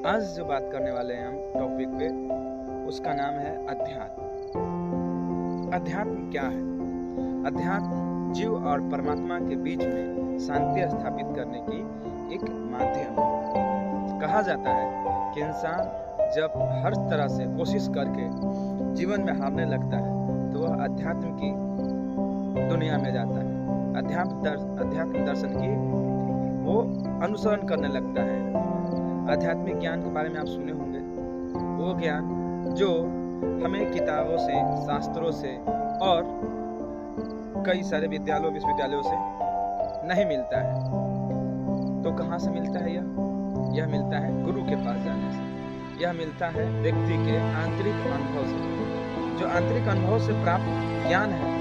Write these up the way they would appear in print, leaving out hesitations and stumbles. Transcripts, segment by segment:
आज जो बात करने वाले हैं हम टॉपिक पे, उसका नाम है अध्यात्म। अध्यात्म क्या है? अध्यात्म जीव और परमात्मा के बीच में शांति स्थापित करने की एक माध्यम है। कहा जाता है कि इंसान जब हर तरह से कोशिश करके जीवन में हारने लगता है तो वह अध्यात्म की दुनिया में जाता है। अध्यात्म दर्शन की वो अनुसरण करने लगता है। आध्यात्मिक ज्ञान के बारे में आप सुने होंगे, वो ज्ञान जो हमें किताबों से, शास्त्रों से और कई सारे विद्यालयों विश्वविद्यालयों से नहीं मिलता है। तो कहाँ से मिलता है? यह मिलता है गुरु के पास जाने से। यह मिलता है व्यक्ति के आंतरिक अनुभव से। जो आंतरिक अनुभव से प्राप्त ज्ञान है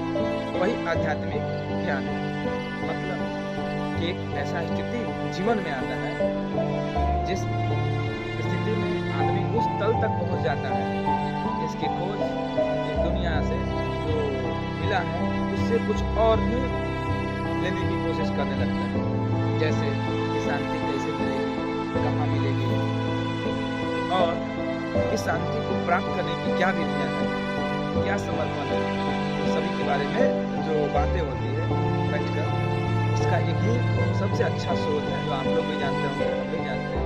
वही आध्यात्मिक ज्ञान है। मतलब कि एक ऐसा स्थिति जीवन में आता है जिस स्थिति में आदमी उस तल तक पहुंच जाता है जिसकी खोज इस दुनिया से जो मिला है उससे कुछ और भी लेने की कोशिश करने लगता है। जैसे कि शांति कैसे मिलेगी, कहाँ मिलेगी, और इस शांति को प्राप्त करने की क्या विधियां हैं, क्या समर्पण है, सभी के बारे में जो बातें होती है बैठकर, इसका एक ही सबसे अच्छा स्रोत है जो आप लोग भी जानते होंगे, हम भी जानते हैं,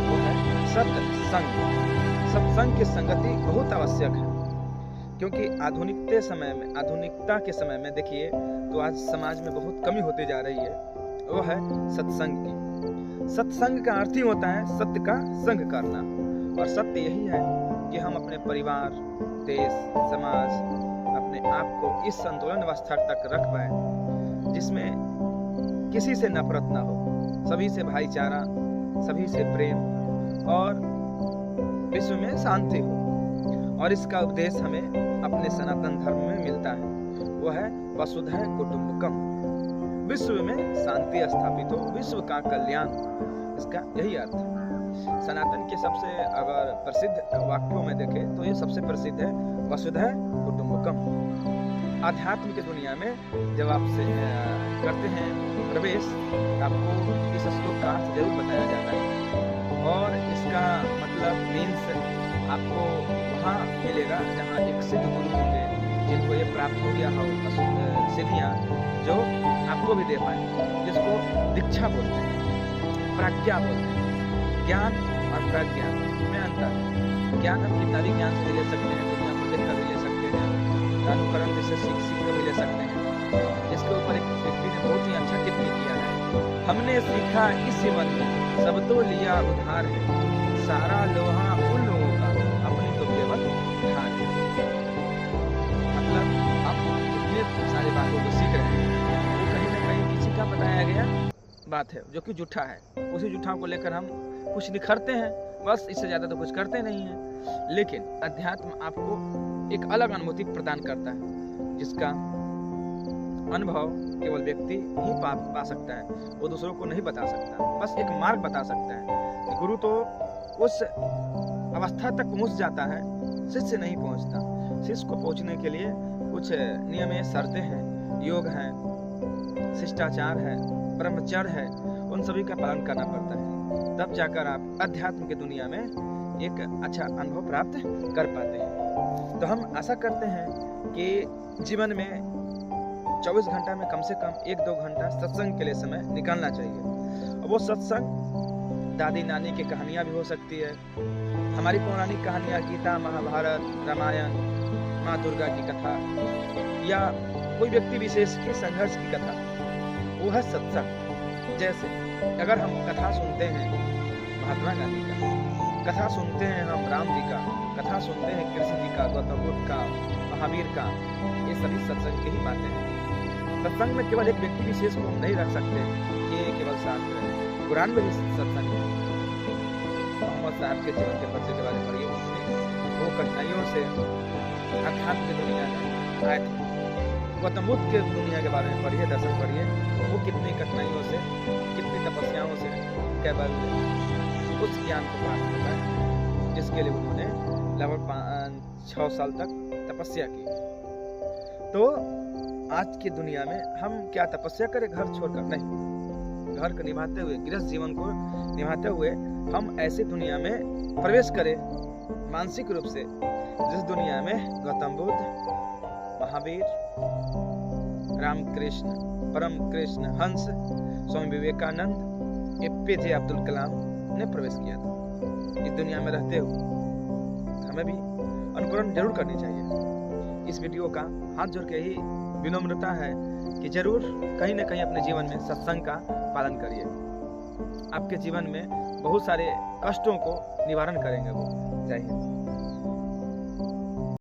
वो है सत्संग। सत्संग की संगति बहुत आवश्यक है, क्योंकि आधुनिकता के समय में देखिए तो आज समाज में बहुत कमी होती जा रही है, वो है सत्संग की। सत्संग का अर्थ ही होता है सत्य का संग करना, और सत्य यही है कि हम अपने परिवार, देश, समाज, अपने आप को इस संतुलन अवस्था तक रख पाए जिसमें किसी से नफरत ना हो, सभी से भाईचारा, सभी से प्रेम और विश्व में शांति हो। और इसका उपदेश हमें अपने सनातन धर्म में मिलता है, वो है वसुधैव कुटुंबकम। विश्व में शांति स्थापित हो, विश्व का कल्याण, इसका यही अर्थ है। सनातन के सबसे अगर प्रसिद्ध वाक्यों में देखें तो ये सबसे प्रसिद्ध है वसुधैव कुटुंबकम। आध्यात्म की दुनिया में जब आपसे करते हैं प्रवेश, आपको इस श्लोक का अर्थ जरूर बताया जाता है, और इसका मतलब मीन्स आपको वहाँ मिलेगा जहाँ एक सिद्ध गुरु होंगे जिनको ये प्राप्त हो गया हो सिद्धियाँ जो आपको भी दे पाए, जिसको दीक्षा बोलते हैं, प्राज्ञा बोलते हैं। ज्ञान और प्रज्ञा में अंतर है। ज्ञान हम कितना भी ज्ञान से ले सकते हैं, दुनिया को देख कर भी ले सकते हैं, अनुकरण जैसे सीख कर भी ले सकते हैं। जिसके ऊपर एक व्यक्ति ने बहुत ही अच्छा टिप्पणी किया है, हमने सीखा इस जीवन में सब तो लिया उधार है, सारा लोहा उन लोगों का, अपनी तो केवल धार है। मतलब हम जितने सारी बातों को सीख रहे हैं वो कहीं ना कहीं किसी का बताया गया बात है जो कि झूठा है। उसी झूठा को लेकर हम कुछ निखरते हैं, बस, इससे ज्यादा तो कुछ करते नहीं हैं। लेकिन अध्यात्म आपको एक अलग अनुभूति प्रदान करता है जिसका अनुभव केवल व्यक्ति ही पा सकता है, वो दूसरों को नहीं बता सकता, बस एक मार्ग बता सकता है। गुरु तो उस अवस्था तक पहुंच जाता है, शिष्य नहीं पहुंचता। शिष्य को पहुंचने के लिए कुछ नियम शर्तें हैं, योग है, शिष्टाचार है, ब्रह्मचर्य है, उन सभी का पालन करना पड़ता है, तब जाकर आप अध्यात्म की दुनिया में एक अच्छा अनुभव प्राप्त कर पाते हैं। तो हम आशा करते हैं कि जीवन में 24 घंटा में कम से कम 1-2 घंटा सत्संग के लिए समय निकालना चाहिए। और वो सत्संग दादी नानी की कहानियाँ भी हो सकती है, हमारी पौराणिक कहानियाँ, गीता, महाभारत, रामायण, माँ दुर्गा की कथा, या कोई व्यक्ति विशेष की संघर्ष की कथा, वो है सत्संग। जैसे अगर हम कथा सुनते हैं महात्मा गांधी का, कथा सुनते हैं हम राम जी का, कथा सुनते हैं कृष्ण जी का, गौतम बुद्ध का, महावीर का, ये सभी सत्संग की ही बातें हैं। सत्संग में केवल एक व्यक्ति विशेष को हम नहीं रख सकते, ये केवल शास्त्र है। कुरान में भी सत्संग है। मोहम्मद साहब के जीवन के परिचय के बारे में पढ़िए, वो कठिनाइयों से अध्यात्म की दुनिया में आए थे। गौतम बुद्ध के दुनिया के बारे में पढ़िए, दर्शन पढ़िए, वो कितनी कठिनाइयों से, कितनी तपस्याओं से केवल उस ज्ञान को प्राप्त कर पाए जिसके लिए उन्होंने लगभग 5-6 साल तक तपस्या की। तो आज की दुनिया में हम क्या तपस्या करें घर छोड़कर? नहीं, घर को निभाते हुए, गृहस्थ जीवन को निभाते हुए हम ऐसी दुनिया में प्रवेश करें मानसिक रूप से, जिस दुनिया में गौतम बुद्ध, महावीर, रामकृष्ण, परम कृष्ण हंस, स्वामी विवेकानंद, APJ अब्दुल कलाम ने प्रवेश किया था। इस दुनिया में रहते हुए हमें भी अनुकरण जरूर करनी चाहिए। इस वीडियो का हाथ जोड़ के ही विनम्रता है कि जरूर कहीं ना कहीं अपने जीवन में सत्संग का पालन करिए। आपके जीवन में बहुत सारे कष्टों को निवारण करेंगे वो। जय हिंद।